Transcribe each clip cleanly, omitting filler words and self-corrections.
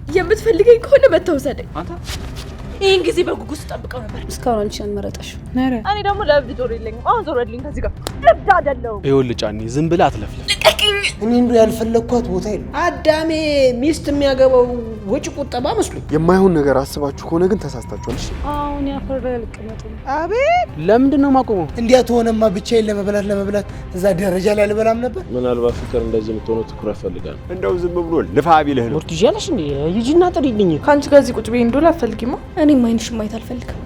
የምትፈልገኝ ከሆነ መተውሰደኝ አንተ ይሄን ጊዜ በጉጉት ተጠብቀው ነበር እስካሁን አንቺን መረጠሽ ነረ እኔ ደግሞ ለብድ ጆሮ የለኝም አሁን ዞረልኝ ከዚህ ጋር ለብድ አይደለም ይኸውልህ ጫኔ ዝም ብለህ አትለፍለፍ እኔ እንዶ ያልፈለኳት ቦታ የለም አዳሜ ሚስት የሚያገባው ወጪ ቁጠባ መስሎኝ የማይሆን ነገር አስባችሁ ከሆነ ግን ተሳስታችኋል እሺ አሁን ያፈረል ቅመጡ አቤት ለምንድን ነው ማቆመው እንዲያ ተሆነማ ብቻዬን ለመብላት እዛ ደረጃ ላይ አልበላም ነበር ምናልባት ፍቅር እንደዚህ የምትሆነው ትኩረት ፈልጋል እንደው ዝም ብሎ ልፋ ቢልህ ነው ወርትጃለሽ እንዴ ይጂና ጥሪልኝ ካንቺ ጋር እዚህ ቁጭ ብዬ እንደው አትፈልጊማ እኔም አይንሽ ማየት አልፈልግም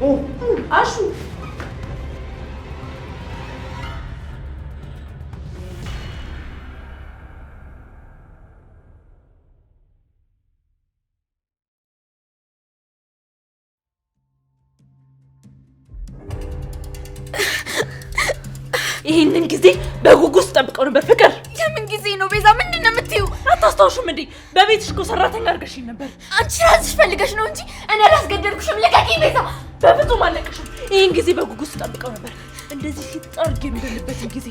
አሹ ይሄንን ጊዜ በጉጉት ተጠብቀው ነበር ፍቅር የምን ጊዜ ነው ቤዛ ምንድን ነው የምትይው አታስታውሽም እንዴ በቤትሽ እኮ ሰራተኛ አድርገሽኝ ነበር አንቺ ራስሽ ፈልገሽ ነው እንጂ እኔ አላስገደልኩሽም ልቀቂኝ ቤዛ በፍጹም አለቅሽም ይሄን ጊዜ በጉጉት ተጠብቀው ነበር እንደዚህ ሲጣርግ የሚደልበት ጊዜ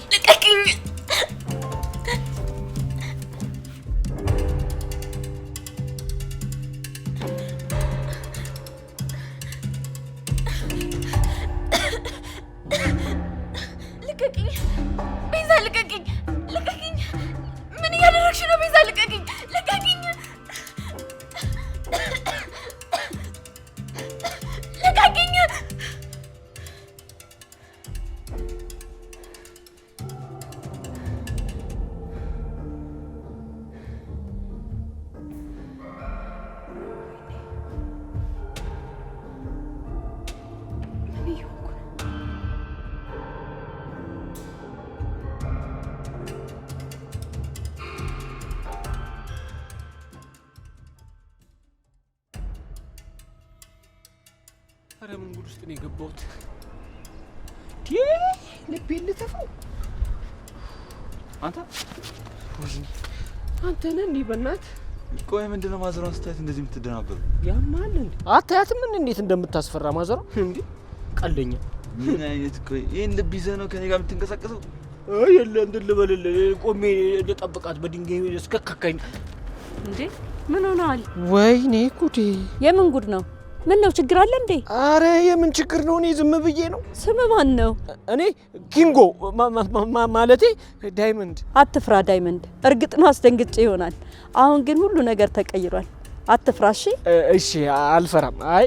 ልቀቂኝ ቤዛ ልቀቂኝ ልቀቂኝ ምን እያደረግሽ ነው ቤዛ ልቀቂኝ ልቀቂኝ ልቀቂኝ አረ ምን ጉድ ውስጥ ነው የገባሁት ልቤን ልተፈው አንተ ነህ እንዲህ በእናትህ ቆይ ምንድነው ማዘሯን ስታይት እንደዚህ የምትደናበሩ ያማል እንዴ አታያትም እንዴት እንደምታስፈራ ማዘሯ እንዴ ቀልደኛ ምን አይነት ቆይ ይሄን ልብ ይዘህ ነው ከኔ ጋር የምትንቀሳቀሰው የለ እንድልበልልህ ቆሜ ልጠብቃት በድንጋይ እስከካካኝ እንዴ ምን ሆነዋል ወይኔ ጉዴ የምን ጉድ ነው ምን ነው ችግር አለ እንዴ አረ የምን ችግር ነው እኔ ዝም ብዬ ነው ስም ማን ነው እኔ ኪንጎ ማለቴ ዳይመንድ አትፍራ ዳይመንድ እርግጥ ነው አስደንግጬ ይሆናል አሁን ግን ሁሉ ነገር ተቀይሯል አትፍራ እሺ አልፈራም አይ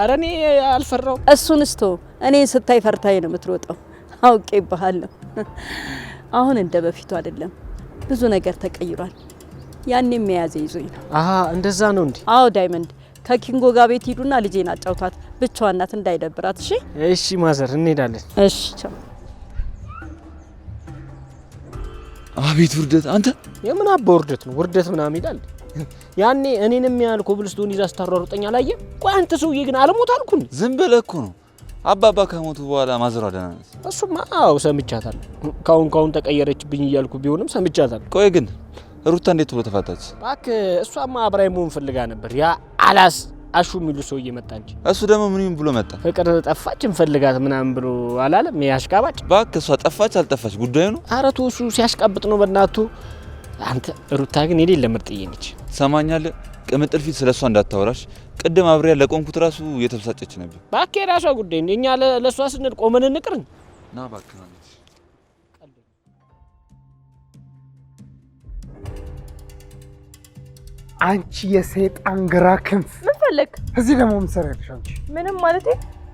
አረ እኔ አልፈራው እሱን እስቶ እኔን ስታይ ፈርታይ ነው የምትሮጠው አውቄብሃለሁ አሁን እንደ በፊቱ አይደለም ብዙ ነገር ተቀይሯል ያኔ የሚያዘ ይዞኝ ነው እንደዛ ነው እንዴ አዎ ዳይመንድ ከኪንጎ ጋር ቤት ሂዱና ልጄን አጫውታት ብቻዋን ናት እንዳይደብራት እሺ ማዘር እንሄዳለን እሺ ቻው አቤት ውርደት አንተ የምን አባ ውርደት ነው ውርደት ምናምን ይላል ያኔ እኔንም ያል ኮብልስቶን ይዛ አስተራሩጠኛ ላየ ቆይ አንተ ሰውዬ ግን አለሞት አልኩኝ ዝም ብለህ እኮ ነው አባባ ከሞቱ በኋላ ማዘሯ ደህና ናት እሱማ አዎ ሰምቻታለሁ ካሁን ተቀየረችብኝ እያልኩ ቢሆንም ሰምቻታለሁ ቆይ ግን ሩታ እንዴት ብሎ ተፋታች እባክህ እሷማ አብራይ መሆን ፈልጋ ነበር ያ አላስ አሹ የሚሉ ሰውዬ መጣ እንጂ እሱ ደግሞ ምን ብሎ መጣ ፍቅር ጠፋች እንፈልጋት ምናምን ብሎ አላለም ያሽቃባጭ እባክህ እሷ ጠፋች አልጠፋች ጉዳዩ ነው ኧረ ተው እሱ ሲያሽቃብጥ ነው በእናቱ አንተ ሩታ ግን የሌለ ምርጥዬ ነች ሰማኛለህ ቅምጥል ፊት ስለሷ እንዳታወራሽ ቅድም አብሬያ ለቆምኩት ራሱ እየተበሳጨች ነበር እባክህ የራሷ ጉዳይ እኛ ለሷ ስንል ቆመን እንቅርን ና እባክህ አንቺ የሰይጣን ግራ ክንፍ ምን ፈለክ እዚህ ደግሞ ምን ሰራልሽ አንቺ ምንም ማለቴ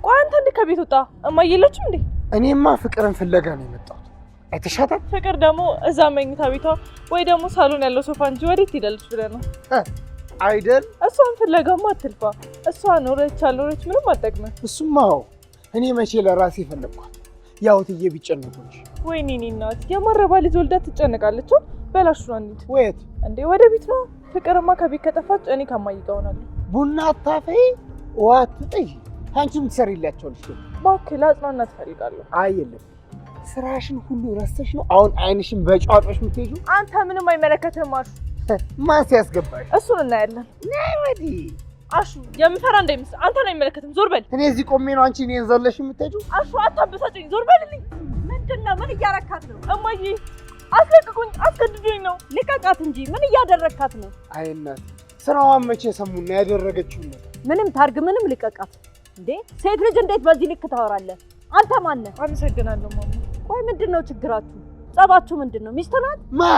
ቆይ አንተ እንደ ከቤት ወጣ እማየለችም እንዴ እኔማ ፍቅርን ፍለጋ ነው የመጣሁት አይተሻታል ፍቅር ደግሞ እዛ መኝታ ቤቷ ወይ ደግሞ ሳሎን ያለው ሶፋ እንጂ ወዴት ሄዳለች ብለህ ነው አይደል እሷን ፍለጋማ አትልፋ እሷ ኖረች አልኖረች ምንም አትጠቅምም እሱማው እኔ መቼ ለራሴ ፈለኳት ያው ትዬ ቢጨነቁሽ ወይኔ እናት የማረባ ልጅ ወልዳ ትጨነቃለች በላሽ ነው እንዴ ወይት እንዴ ወደ ቤት ነው ፍቅርማ ከቤት ከጠፋች እኔ ከማይጋውናል ቡና አታፈይ ዋት ጥይ አንቺ ምን ትሰሪላቸው ልጅ እባክህ ላጽናናት ፈልጋለሁ አይደለም ስራሽን ሁሉ ረስተሽ ነው አሁን አይንሽን በጫዋጮሽ የምትሄጂው አንተ ምንም አይመለከትህም አሹ ማን ሲያስገባሽ እሱን እናያለን ነይ ወዲህ አሹ የምፈራ እንዳይመስል አንተ ነው አይመለከትም ዞር በል እኔ እዚህ ቆሜ ነው አንቺ እኔን ዘለሽ የምትሄጂው አሹ አታበሳጨኝ ዞር በልልኝ ምንድነው ምን እያረካት ነው እማዬ አስለቅቁኝ አስገድዶኝ ነው ልቀቃት እንጂ ምን እያደረካት ነው አይ እናት ስራዋን መቼ ሰሙና ያደረገችው ነገር ምንም ታርግ ምንም ልቀቃት እንዴ ሴት ልጅ እንዴት በዚህ ልክ ታወራለህ አንተ ማን ነህ አመሰግናለሁ ማማ ቆይ ምንድነው ችግራችሁ ጸባችሁ ምንድነው ሚስት ናት ማ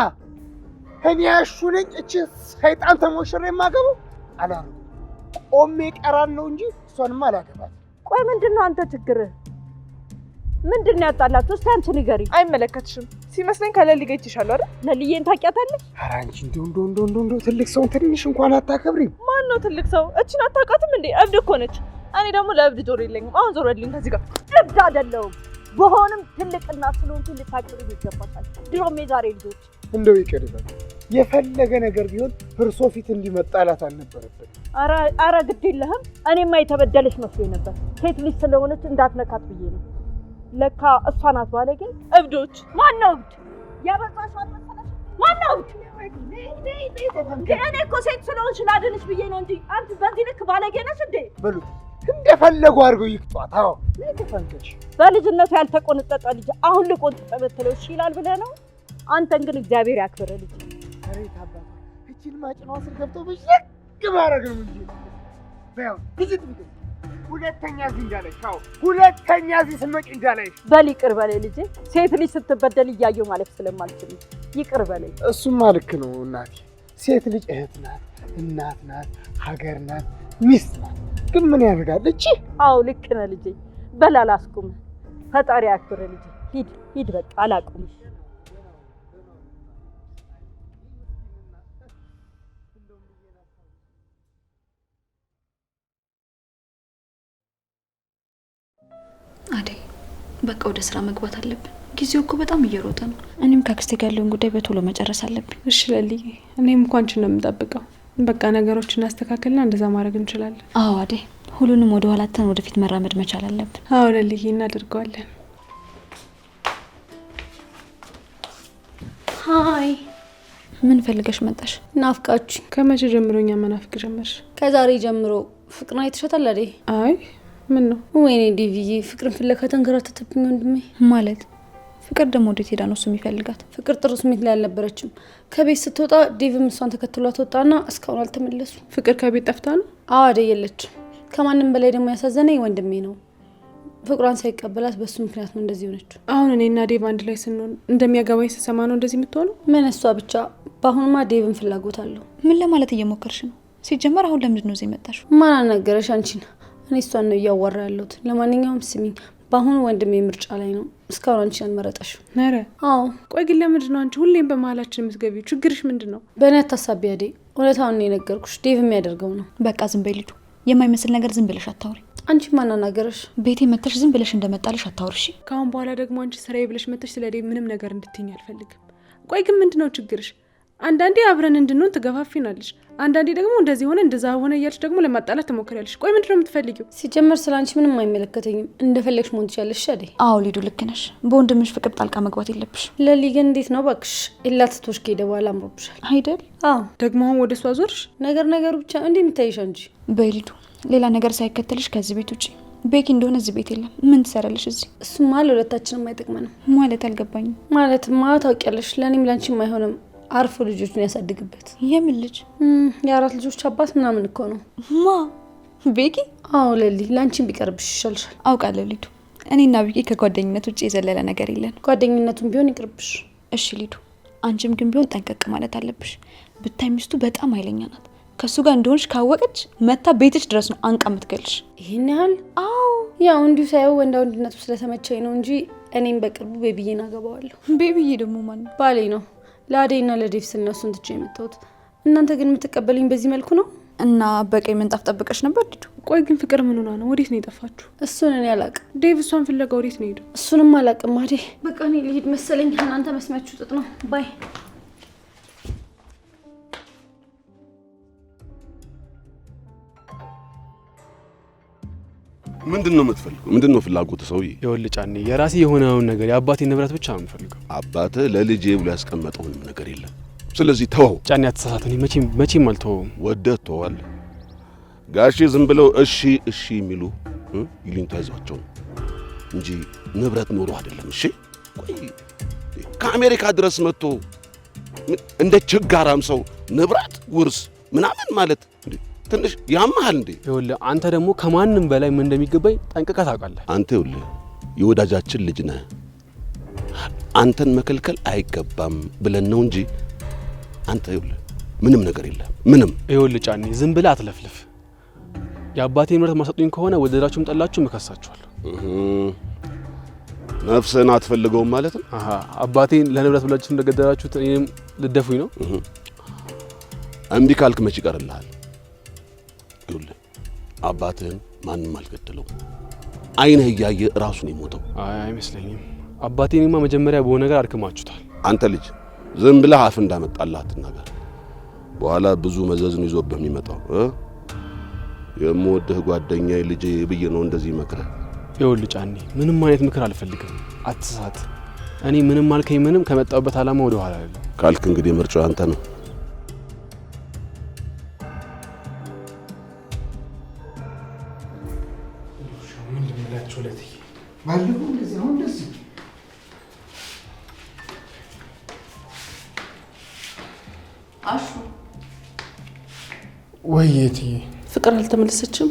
እኔ አሹነኝ እቺ ሰይጣን ተሞሽሬ የማገባው አላሉ ቆሜ ቀራለሁ እንጂ እሷንማ አላገባት ቆይ ምንድነው አንተ ችግርህ ምንድነው ያጣላችሁ እስቲ አንቺ ንገሪ አይመለከትሽም ሲመስለኝ ከለሊ ጋር ይችላል አይደል ለልዬን ታውቂያታለሽ ኧረ አንቺ እንደው ትልቅ ሰው ትንሽ እንኳን አታከብሪም ማን ነው ትልቅ ሰው እቺን አታውቃትም እንዴ እብድ እኮ ነች እኔ ደግሞ ለእብድ ጆሮ የለኝም አሁን ዞር በልኝ ከዚህ ጋር እብድ አይደለሁም በሆነም ትልቅና ስለሆንኩ ልታቅርብ ይገባታል ድሮም የዛሬ ልጆች እንደው ይቀርባል የፈለገ ነገር ቢሆን እርሶ ፊት እንዲመጣላት አልነበረበት አረ ግድ የለህም እኔማ የተበደለች መስሎኝ ነበር ሴት ልጅ ስለሆነች እንዳትነካት ብዬ ነው ለካ እሷ ናት ባለጌ እብዶች ማን ነው እብድ ያበዛሽ አልመሰለሽ ማን ነው እብድ እኔ እኮ ሴት ስለሆንሽ ላድንሽ ብዬ ነው እንጂ አንቺ በዚህ ልክ ባለጌ ነሽ እንዴ በሉት እንደፈለጉ አድርገው ይቅጧት አዎ ለተፈንከሽ በልጅነቱ ያልተቆነጠጠ ልጅ አሁን ልቆንጥጥ ብትለው እሺ ይላል ብለህ ነው አንተን ግን እግዚአብሔር ያክብር ልጅ አሬት አባታ እቺን ማጭኗ ስር ገብቶ በሽክ ማረግ ነው እንጂ ባው ትዝት ብት ሁለተኛ እዚህ እንዳለሽ አዎ ሁለተኛ እዚህ ስመጭ እንዳለሽ በል ይቅር በለኝ ልጄ ሴት ልጅ ስትበደል እያየሁ ማለፍ ስለማልችል ይቅር በለኝ እሱማ ልክ ነው እናቴ ሴት ልጅ እህት ናት እናት ናት ሀገር ናት ሚስት ናት ግን ምን ያደርጋል እቺ አዎ ልክ ነህ ልጄ በል አላስቁም ፈጣሪ ያክብር ልጄ ሂድ በቃ አላቁም አዴ በቃ ወደ ስራ መግባት አለብን ጊዜው እኮ በጣም እየሮጠ ነው እኔም ካክስቴ ጋር ያለውን ጉዳይ በቶሎ መጨረስ አለብኝ እሺ ለልዬ እኔም እንኳን አንቺን ነው የምጠብቀው በቃ ነገሮችን አስተካክልና እንደዛ ማድረግ እንችላለን አዎ አዴ ሁሉንም ወደ ኋላተን ወደፊት መራመድ መቻል አለብን አዎ ለልዬ እናደርገዋለን ሃይ ምን ፈልገሽ መጣሽ ናፍቃችሁ ከመቼ ጀምሮኛ መናፍቅ ጀመርሽ ከዛሬ ጀምሮ ፍቅርን አይተሻታል አይደል አይ ምን ነው ወይኔ ዲቪዬ ፍቅርን ፍለጋ ተንከራተተብኝ ወንድሜ ማለት ፍቅር ደግሞ ወዴት ሄዳ ነው እሱ የሚፈልጋት ፍቅር ጥሩ ስሜት ላይ አልነበረችም ከቤት ስትወጣ ዴቭም እሷን ተከትሏት ወጣና እስካሁን አልተመለሱ ፍቅር ከቤት ጠፍታ ነው አዎ አይደል የለችም ከማንም በላይ ደግሞ ያሳዘነኝ ወንድሜ ነው ፍቅሯን ሳይቀበላት በሱ ምክንያት ነው እንደዚህ ሆነች አሁን እኔና ዴቭ አንድ ላይ ስንሆን እንደሚያገባኝ ስሰማ ነው እንደዚህ የምትሆነው ምን እሷ ብቻ በአሁንማ ዴቭን ፍላጎት አለው ምን ለማለት እየሞከርሽ ነው ሲጀመር አሁን ለምንድን ነው እዚህ የመጣሽው ማን አናገረሽ አንቺን እኔ እሷን ነው እያወራ ያለሁት ለማንኛውም ስሚኝ በአሁኑ ወንድሜ ምርጫ ላይ ነው እስካሁን አንቺን አልመረጠሽ ነረ አዎ ቆይ ግን ለምንድን ነው አንቺ ሁሌም በመሀላችን የምትገቢው ችግርሽ ምንድን ነው በእኔ አታሳቢ አዴ እውነታውን ነው የነገርኩሽ ዴቭ የሚያደርገው ነው በቃ ዝም በይ ልዱ የማይመስል ነገር ዝም ብለሽ አታውሪ አንቺ ማን አናገረሽ ቤቴ መተሽ ዝም ብለሽ እንደመጣልሽ አታውሪሽ ካሁን በኋላ ደግሞ አንቺ ስራዬ ብለሽ መተሽ ስለ ዴቭ ምንም ነገር እንድትይኝ አልፈልግም ቆይ ግን ምንድነው ችግርሽ አንዳንዴ አብረን እንድንሆን ትገፋፊናለሽ አንዳንዴ ደግሞ እንደዚህ ሆነ እንደዛ ሆነ እያልሽ ደግሞ ለማጣላት ትሞክሪያለሽ ቆይ ምንድነው የምትፈልጊው ሲጀመር ስላንቺ ምንም አይመለከተኝም እንደፈለግሽ መሆን ትችያለሽ አይደል አዎ ሊዱ ልክ ነሽ በወንድምሽ ፍቅር ጣልቃ መግባት የለብሽ ለሊ ግን እንዴት ነው ባክሽ ኢላትቶሽ ከሄደ በኋላ አምሮብሻል አይደል አዎ ደግሞ አሁን ወደ እሷ ዞርሽ ነገሩ ብቻ እንዴ የምታይሽ እንጂ በይ ሊዱ ሌላ ነገር ሳይከተልሽ ከዚህ ቤት ውጪ ቤኪ እንደሆነ እዚህ ቤት የለም ምን ትሰራለሽ እዚህ እሱማ ለሁለታችንም አይጠቅመንም ማለት አልገባኝም ማለትማ ታውቂያለሽ ለኔም ላንቺም አይሆንም አርፎ ልጆችን ያሳድግበት የምን ልጅ የአራት ልጆች አባት ምናምን እኮ ነው ማ ቤኪ አዎ ለሊ ላንቺም ቢቀርብሽ ይሻልሻል አውቃለሁ ሊዱ እኔና ቤኪ ከጓደኝነት ውጪ የዘለለ ነገር የለን ጓደኝነቱም ቢሆን ይቅርብሽ እሺ ሊዱ አንቺም ግን ቢሆን ጠንቀቅ ማለት አለብሽ ብታይ ሚስቱ በጣም ኃይለኛ ናት ከሱ ጋር እንደሆንሽ ካወቀች መታ ቤትሽ ድረስ ነው አንቃ የምትገልሽ ይሄን ያህል አዎ ያው እንዲሁ ሳይው ወንድነቱ ስለተመቸኝ ነው እንጂ እኔም በቅርቡ ቤቢዬን አገባዋለሁ ቤቢዬ ደግሞ ማን ነው ባሌ ነው ለአዴና ለዴቭ ስነሱን ትቼ የመጣሁት እናንተ ግን የምትቀበሉኝ በዚህ መልኩ ነው እና በቀይ ምንጣፍ ጠብቀሽ ነበር ሊዱ ቆይ ግን ፍቅር ምን ሆና ነው ወዴት ነው የጠፋችሁ እሱን እኔ አላቅም ዴቭ እሷን ፍለጋ ወዴት ነው ሄደው እሱንም አላቅም አዴ በቃ እኔ ልሂድ መሰለኝ እናንተ መስሚያችሁ ጥጥ ነው ባይ ምንድነው የምትፈልገው? ምንድነው ፍላጎት ሰውዬ? ይኸውልህ ጫኔ የራሴ የሆነውን ነገር የአባቴ ንብረት ብቻ ነው የምፈልገው። አባትህ ለልጄ ብሎ ያስቀመጠው ምንም ነገር የለም። ስለዚህ ተወው። ጫኔ አትሳሳተኝ። መቼም አልተወውም። ወደህ ትተዋለህ። ጋሼ ዝም ብለው እሺ እሺ የሚሉ ይሉኝታ ይዟቸው እንጂ ንብረት ኖሮ አይደለም። እሺ ቆይ ከአሜሪካ ድረስ መጥቶ እንደ ችጋራም ሰው ንብረት ውርስ ምናምን ማለት ትንሽ ያማሃል እንዴ? ይኸውልህ አንተ ደግሞ ከማንም በላይ ምን እንደሚገባኝ ጠንቅቀህ ታውቃለህ። አንተ ይኸውልህ የወዳጃችን ልጅ ነህ። አንተን መከልከል አይገባም ብለን ነው እንጂ አንተ ይኸውልህ ምንም ነገር የለም ምንም። ይኸውልህ ጫኔ ዝም ብለህ አትለፍልፍ። የአባቴን ንብረት ማሰጡኝ ከሆነ ወደዳችሁም ጠላችሁም እከሳችኋለሁ። ነፍስህን አትፈልገውም ማለት ነው? አባቴን ለንብረት ብላችሁ እንደገደላችሁት እኔም ልደፉኝ ነው? እምቢ ካልክ መች ይቀርልሃል? ይኸውልህ አባትህን ማንም አልገደለው። አይንህ እያየ ራሱን የሞተው። አይመስለኝም። አባቴንማ መጀመሪያ በሆነ ነገር አድክማችሁታል። አንተ ልጅ ዝም ብለህ አፍ እንዳመጣልህ አትናገር። በኋላ ብዙ መዘዝን ይዞብህ የሚመጣው የምወድህ ጓደኛዬ ልጄ ብዬ ነው እንደዚህ መክረህ። ይኸውልህ ጫኔ ምንም አይነት ምክር አልፈልግም። አትሳት። እኔ ምንም አልከኝ ምንም ከመጣሁበት ዓላማ ወደ ኋላ አይደለም ካልክ እንግዲህ ምርጫው አንተ ነው። ምን ልምላችሁ ለትዬ ባለፈው እንደዚህ አሁን እንደዚህ አሹ ወይዬትዬ ፍቅር አልተመለሰችም?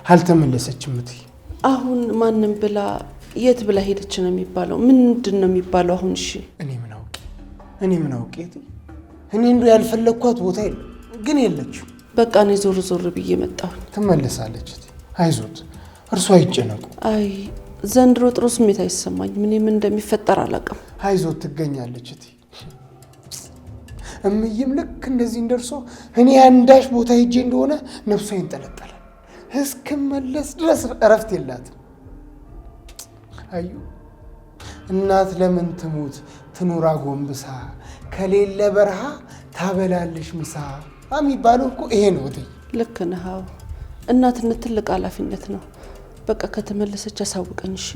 አልተመለሰችም እትዬ። አሁን ማንም ብላ የት ብላ ሄደች ነው የሚባለው? ምንድን ነው የሚባለው አሁን? እሺ እኔ ምን አውቄ እትዬ። እኔ እንደው ያልፈለኳት ቦታ የለም ግን የለችም። በቃ እኔ ዞር ዞር ብዬ መጣሁ። ትመለሳለች እትዬ፣ አይዞት፣ እርሱ አይጨነቁ። አይ ዘንድሮ ጥሩ ስሜት አይሰማኝም። እኔ ምን እንደሚፈጠር አላውቅም። አይዞት፣ ትገኛለች እትዬ። እምዬም ልክ እንደዚህ እንደርሶ እኔ አንዳሽ ቦታ ሄጄ እንደሆነ ነፍሷ ይንጠለጠላል። እስክመለስ ድረስ እረፍት የላትም። አዩ እናት ለምን ትሙት ትኑራ ጎንብሳ ከሌለ በረሃ ታበላለሽ ምሳ የሚባለው እኮ ይሄ ነው እትዬ። ልክ ነህ። አዎ እናትነት ትልቅ ኃላፊነት ነው። በቃ ከተመለሰች አሳውቀኝ እሺ።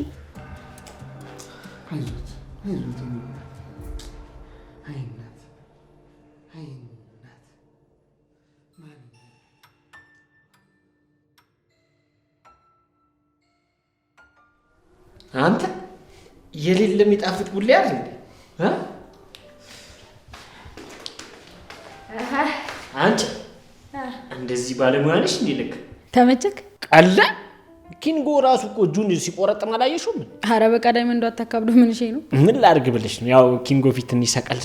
አይዞት አንተ የሌለ የሚጣፍጥ ቡሌ አይደል እንዴ? አንቺ እንደዚህ ባለሙያ ነሽ እንዴ? ልክ ተመቸክ? ቀላ ኪንጎ ራሱ እኮ እጁን ሲቆረጥም አላየሽውም? ኧረ በቃ ዳይመንድ እንደው አታካብዶ። ምን እሺ ነው? ምን ላድርግ ብለሽ ነው? ያው ኪንጎ ፊት ትንሽ ሰቀል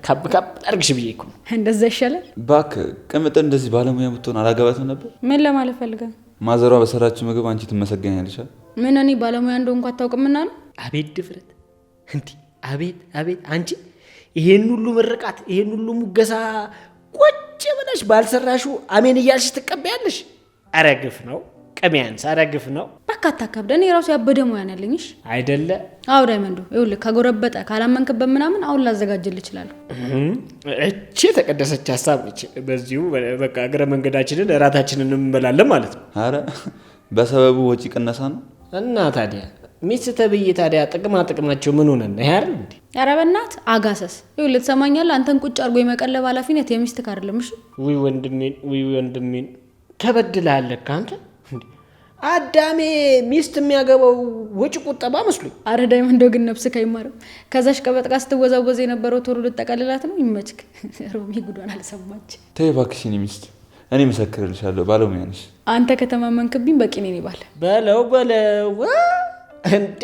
ካብ አድርግሽ ብዬ እኮ እንደዛ ይሻላል። እባክህ ቅምጥል እንደዚህ ባለሙያ ብትሆን አላገባትም ነበር። ምን ለማለት ፈልገህ? ማዘሯ በሰራችው ምግብ አንቺ ትመሰገኛለሽ። ምን እኔ ባለሙያ እንደሆንኩ አታውቅምና ነው? አቤት ድፍረት እንዴ! አቤት አንቺ ይሄን ሁሉ ምርቃት ይሄን ሁሉ ሙገሳ ቁጭ ብለሽ ባልሰራሽው አሜን እያልሽ ትቀበያለሽ? ኧረ ግፍ ነው። ቀሚያንስ ኧረ ግፍ ነው። በቃ አታካብደ። እኔ ራሱ ያበደ ሙያ ነው ያለኝሽ አይደለ? አዎ ዳይመንዱ፣ ይኸውልህ ከጎረበጠ ካላመንክበት ምናምን አሁን ላዘጋጅልህ እችላለሁ። እቺ የተቀደሰች ሀሳብ ነች። በዚሁ በቃ እግረ መንገዳችንን እራታችንን እንበላለን ማለት ነው። አረ በሰበቡ ወጪ ቅነሳ ነው። እና ታዲያ ሚስት ተብዬ ታዲያ ጥቅማቸው ምን ሆነን ነው አይደል እንዴ? ኧረ በእናትህ አጋሰስ። ይኸውልህ ትሰማኛለህ? አንተን ቁጭ አድርጎ የመቀለብ ኃላፊነት የሚስትህ አይደለም። እሺ ውይ ወንድሜን ከበድልሃለህ አንተ እንዴ? አዳሜ ሚስት የሚያገባው ወጪ ቁጠባ መስሎኝ። አረ ዳይመንዶ ግን ነፍስህ አይማርም። ከዛሽ ቀበጥ ጋር ስትወዛወዝ የነበረው ቶሎ ልጠቀልላት ነው። ይመችክ። ሮሚ ጉዷን አልሰማች። ተይ እባክሽ የኔ ሚስት፣ እኔ መሰክርልሻለሁ፣ ባለሙያ ነሽ። አንተ ከተማመንክብኝ በቂ ነኝ ባለ በለው እንዴ!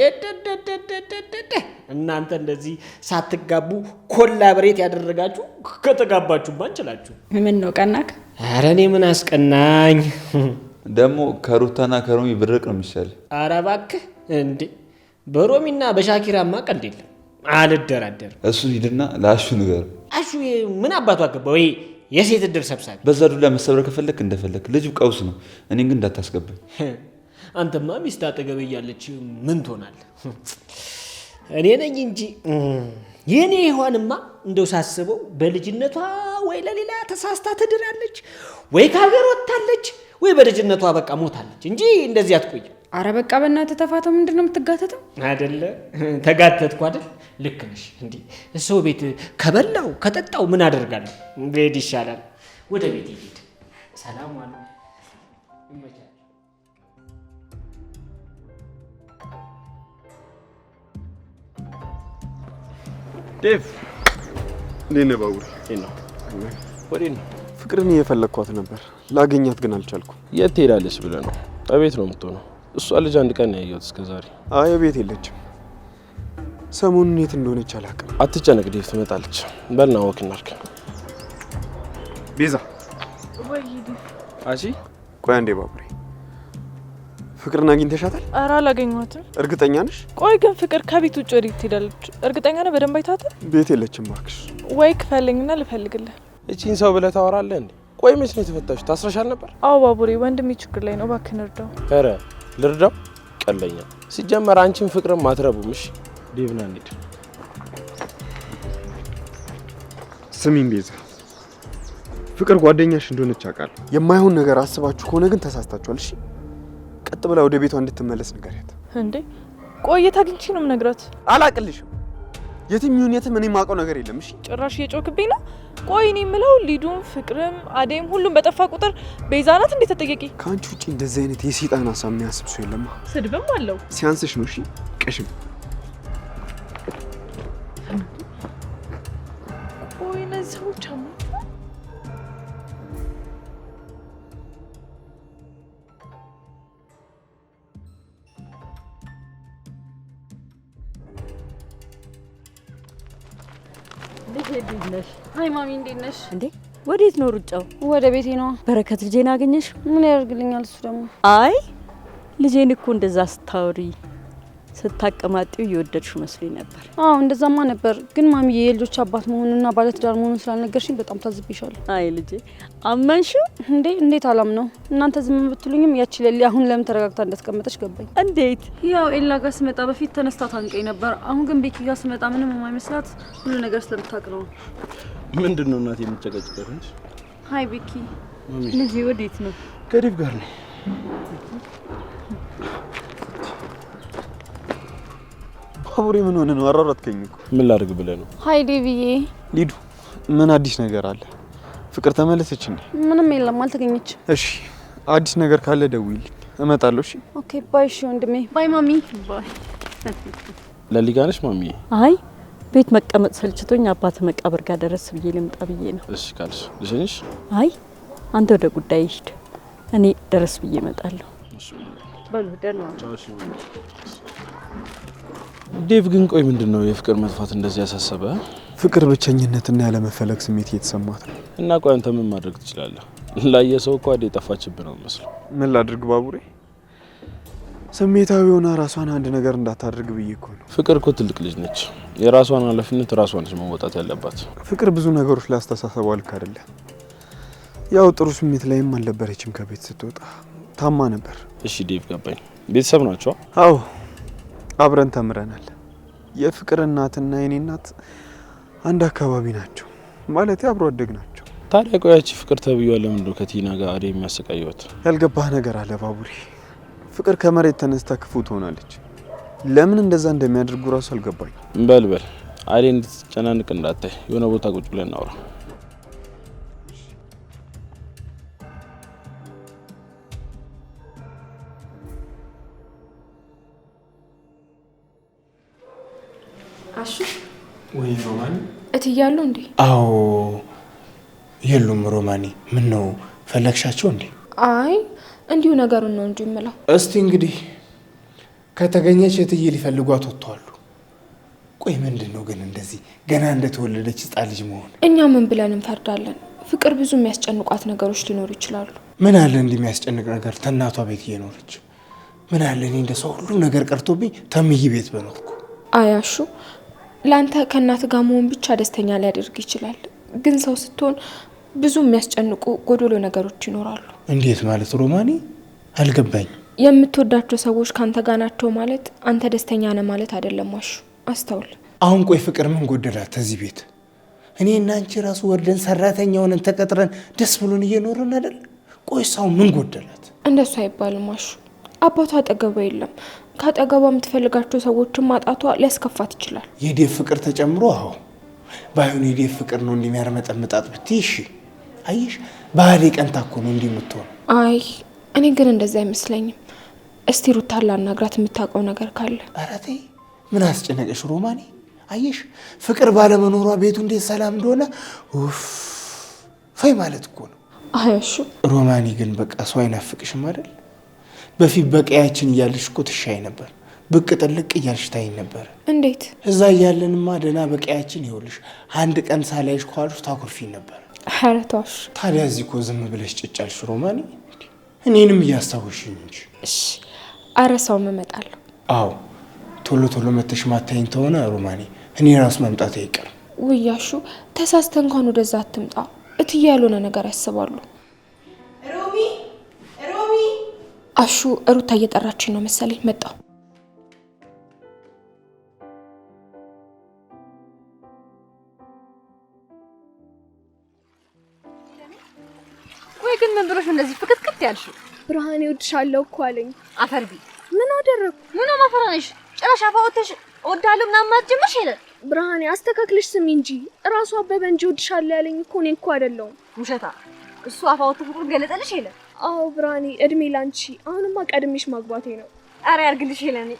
እናንተ እንደዚህ ሳትጋቡ ኮላብሬት ያደረጋችሁ ከተጋባችሁማ እንችላችሁ። ምን ነው ቀናክ? ኧረ እኔ ምን አስቀናኝ? ደግሞ ከሩታና ከሮሚ ብርቅ ነው የሚሻል። ኧረ እባክህ እንዴ! በሮሚና በሻኪራማ ቀልድ የለም፣ አልደራደርም። እሱን ሂድና ለአሹ ንገር። አሹ ምን አባቱ አገባው? ይሄ የሴት እድር ሰብሳቢ። በዛ ዱላ መሰበር ከፈለክ እንደፈለክ፣ ልጁ ቀውስ ነው። እኔን ግን እንዳታስገባኝ። አንተማ ሚስት አጠገብ እያለች ምን ትሆናለህ? እኔ ነኝ እንጂ የኔ ይሆንማ እንደው ሳስበው በልጅነቷ ወይ ለሌላ ተሳስታ ትድራለች፣ ወይ ከሀገር ወጥታለች፣ ወይ በልጅነቷ በቃ ሞታለች እንጂ እንደዚህ አትቆይም። አረ በቃ በእናትህ ተፋተው። ምንድነው የምትጋተተው? አይደለ? ተጋተትኩ አይደል? ልክ ነሽ። እንዴ ሰው ቤት ከበላው ከጠጣው ምን አደርጋለሁ? ቤት ይሻላል። ወደ ቤት ይሄድ። ሰላም ዋሉ። ይመቻል። ዴቭ እንዴት ነህ? ባቡሬ ነው ወዴት ነው? ፍቅርን እየፈለግኳት ነበር፣ ላገኛት ግን አልቻልኩም። የት ትሄዳለች ብለህ ነው? እቤት ነው የምትሆነው። እሷ ልጅ አንድ ቀን ነው ያየሁት እስከዛሬ። አይ ቤት የለችም። ሰሞኑን የት እንደሆነች አላውቅም። አትጨነቅ ዴቭ፣ ትመጣለች። በልና ወክ እናድርግ። ቤዛ ወይ ዲፍ አሺ፣ ቆይ አንዴ ባቡሬ፣ ፍቅርን አግኝተሻታል? ኧረ አላገኘኋትም። እርግጠኛ ነሽ? ቆይ ግን ፍቅር ከቤት ውጭ ወዴት ትሄዳለች? እርግጠኛ ነህ? በደንብ አይታታል? ቤት የለችም እባክሽ። ወይ ክፈልኝና ልፈልግልህ። እቺን ሰው ብለህ ታወራለህ እንዴ? ቆይ መች ነው የተፈታሽ? ታስረሻል ነበር? አዎ ባቡሬ፣ ወንድሜ ችግር ላይ ነው፣ እባክህን እርዳው። ኧረ ልርዳው? ቀለኛ። ሲጀመር አንቺን ፍቅርን ማትረቡም። እሺ ዴቭ ና እንሂድ። ስሚኝ ቤዛ፣ ፍቅር ጓደኛሽ እንደሆነች አውቃለሁ። የማይሆን ነገር አስባችሁ ከሆነ ግን ተሳስታችኋል። እሺ ቀጥ ብላ ወደ ቤቷ እንድትመለስ ንገሪያት። እንዴ ቆይ የት አግኝቼ ነው የምነግራት? አላቅልሽም። የትም ይሁን የትም እኔ የማውቀው ነገር የለም። እሺ ጭራሽ እየጮክብኝ ነው። ቆይ እኔ የምለው ሊዱም ፍቅርም አዴም ሁሉም በጠፋ ቁጥር ቤዛ ናት እንዴ ተጠያቂ? ከአንቺ ውጭ እንደዚህ አይነት የሰይጣን ሀሳብ የሚያስብ ሰው የለማ። ስድብም አለው። ሲያንስሽ ነው። እሺ ቀሽም። ቆይ እነዚህ ሰዎች አሙ እንዴት ነሽ? አይ ማሚ እንዴት ነሽ? እንዴ ወዴት ነው ሩጫው? ወደ ቤቴ ነው። በረከት ልጄን አገኘሽ? ምን ያደርግልኛል እሱ ደግሞ? አይ ልጄን እኮ እንደዛ ስታወሪ ስታቀማጢው እየወደድሽው መስሎኝ ነበር። አዎ እንደዛማ ነበር፣ ግን ማሚዬ የልጆች አባት መሆኑንና ባለትዳር መሆኑን ስላልነገርሽኝ በጣም ታዝብሻለሁ። አይ ልጄ አመንሽው እንዴ? እንዴት አላምነው? እናንተ ዝም ብትሉኝም ያቺ ሌሊ አሁን ለምን ተረጋግታ እንደተቀመጠች ገባኝ። እንዴት? ያው ኤላ ጋር ስመጣ በፊት ተነስታ ታንቀኝ ነበር። አሁን ግን ቤኪ ጋር ስመጣ ምንም የማይመስላት ሁሉ ነገር ስለምታውቅ ነው። ምንድነው እናቴ የምትጨቀጭቀው እንጂ? ሃይ ቤኪ። ልጄ ወዴት ነው? ከዴቭ ጋር ነው። ባቡሬ ምን ሆነ ነው? አራራትከኝ እኮ። ምን ላድርግ ብለህ ነው? ሃይ ዴቪዬ። ሊዱ ምን አዲስ ነገር አለ? ፍቅር ተመለሰች እንዴ? ምንም የለም፣ አልተገኘችም። እሺ አዲስ ነገር ካለ ደውይልኝ፣ እመጣለሁ። እሺ ኦኬ ባይ። እሺ ወንድሜ ባይ። ማሚ ባይ። ለሊጋ ነሽ ማሚ? አይ ቤት መቀመጥ ሰልችቶኝ አባት መቃብር ጋር ደረስ ብዬ ልምጣ ብዬ ነው። እሺ ካልሽ ልሽንሽ? አይ አንተ ወደ ጉዳይ ሂድ፣ እኔ ደረስ ብዬ እመጣለሁ። በሉ ደህና ዋሉ። ዴቭ ግን ቆይ ምንድነው የፍቅር መጥፋት እንደዚህ ያሳሰበ? ፍቅር ብቸኝነትና ያለመፈለግ ስሜት እየተሰማት ነው። እና ቆይ አንተ ምን ማድረግ ትችላለህ? ላየ ሰው እኮ አዴ ጠፋችብህ ነው መስሎ። ምን ላድርግ ባቡሬ? ስሜታዊ ሆና ራሷን አንድ ነገር እንዳታደርግ ብዬ እኮ ነው። ፍቅር እኮ ትልቅ ልጅ ነች። የራሷን ኃላፊነት ራሷ ነች መወጣት ያለባት። ፍቅር ብዙ ነገሮች ላይ አስተሳሰቧ ልክ አይደለም። ያው ጥሩ ስሜት ላይም አልነበረችም። ከቤት ስትወጣ ታማ ነበር። እሺ ዴቭ ገባኝ። ቤተሰብ ናቸው? አዎ አብረን ተምረናል። የፍቅር እናትና የኔ እናት አንድ አካባቢ ናቸው፣ ማለት አብሮ አደግ ናቸው። ታዲያ ቆያቺ ፍቅር ተብዬዋ ለምንድን ነው ከቲና ጋር አዴ የሚያሰቃየዋት? ያልገባህ ነገር አለ ባቡሬ። ፍቅር ከመሬት ተነስታ ክፉ ትሆናለች። ለምን እንደዛ እንደሚያደርጉ ራሱ አልገባኝ። በልበል አዴ እንድትጨናንቅ እንዳታይ፣ የሆነ ቦታ ቁጭ ብለን እናውራ። አሹ ወይ ሮማኒ እትያሉ እንዴ? አዎ የሉም። ሮማኒ ምን ነው ፈለግሻቸው እንዴ? አይ እንዲሁ ነገሩን ነው እንጂ የምለው። እስቲ እንግዲህ ከተገኘች እትዬ ሊፈልጓት ወጥተዋል። ቆይ ምንድን ነው ግን እንደዚህ ገና እንደተወለደች ሕፃን ልጅ መሆን? እኛ ምን ብለን እንፈርዳለን? ፍቅር ብዙ የሚያስጨንቋት ነገሮች ሊኖሩ ይችላሉ። ምን አለ እንዲህ የሚያስጨንቅ ነገር ተናቷ ቤት እየኖረች? ምን አለ እኔ እንደ ሰው ሁሉ ነገር ቀርቶብኝ ተምይ ቤት በኖርኩ። አያሹ ለአንተ ከእናት ጋር መሆን ብቻ ደስተኛ ሊያደርግ ይችላል። ግን ሰው ስትሆን ብዙ የሚያስጨንቁ ጎዶሎ ነገሮች ይኖራሉ። እንዴት ማለት ሮማኒ? አልገባኝ። የምትወዳቸው ሰዎች ካንተ ጋር ናቸው ማለት አንተ ደስተኛ ነህ ማለት አይደለም። አሹ አስተውል። አሁን ቆይ ፍቅር ምን ጎደላት እዚህ ቤት? እኔ እና አንቺ ራሱ ወርደን ሰራተኛ ሆነን ተቀጥረን ደስ ብሎን እየኖርን አይደል? ቆይ ሰው ምን ጎደላት? እንደሱ አይባልም አሹ። አባቷ አጠገቧ የለም። ካጠገቧ የምትፈልጋቸው ሰዎችን ማጣቷ ሊያስከፋት ይችላል። የዴቭ ፍቅር ተጨምሮ አዎ ባይሆን የዴቭ ፍቅር ነው እንደሚያርመጠምጣት ብትይ እሺ። አየሽ ባህሌ ቀንታ እኮ ነው እንዲህ የምትሆን። አይ እኔ ግን እንደዛ አይመስለኝም። እስቲ ሩታን ላናግራት የምታውቀው ነገር ካለ። ኧረ ተይ ምን አስጨነቀሽ ሮማኒ? አየሽ ፍቅር ባለመኖሯ ቤቱ እንዴት ሰላም እንደሆነ። ኡፍ ፈይ ማለት እኮ ነው። አያሹ ሮማኒ ግን በቃ ሰው አይናፍቅሽም አይደል? በፊት በቀያችን እያልሽ እኮ ትሻይ ነበር። ብቅ ጥልቅ እያልሽ ታይ ነበር። እንዴት? እዛ እያለንማ ደህና በቀያችን ይኸውልሽ አንድ ቀን ሳላይሽ ኳልሽ ታኮርፊኝ ነበር። ኧረ ተዋሽ። ታዲያ እዚህ እኮ ዝም ብለሽ ጭጫልሽ ሮማኒ። እኔንም እያስታወሽኝ እንጂ። እሺ አረሳው እመጣለሁ። አዎ ቶሎ ቶሎ መተሽ ማታይኝ ተሆነ ሮማኒ እኔ ራስ መምጣት አይቀርም። ውያሹ ተሳስተ እንኳን ወደዛ አትምጣ። እትዬ ያልሆነ ነገር ያስባሉ። ሮሚ አሹ ሩታ እየጠራችኝ ነው መሰለኝ። መጣሁ። ወይ ግን ምን ብሎሽ እንደዚህ ፍክትክት ያልሽው? ብርሃኔ እወድሻለሁ እኮ አለኝ። አፈርቢ። ምን አደረኩ? ምን ማፈራነሽ? ጭራሽ አፋወተሽ እወዳለሁ ምናምን ማትጀምርሽ የለ። ብርሃኔ አስተካክልሽ ስሚ እንጂ እራሱ አበበ እንጂ እወድሻለሁ ያለኝ እኮ እኔ እኮ አይደለሁም። ውሸታ። እሱ አፋወተ ፍቅሩን ገለጸልሽ የለ። አዎ ብርሃኔ እድሜ ላንቺ። አሁንማ ቀድሜሽ ማግባቴ ነው። ኧረ ያርግልሽ የለኔ።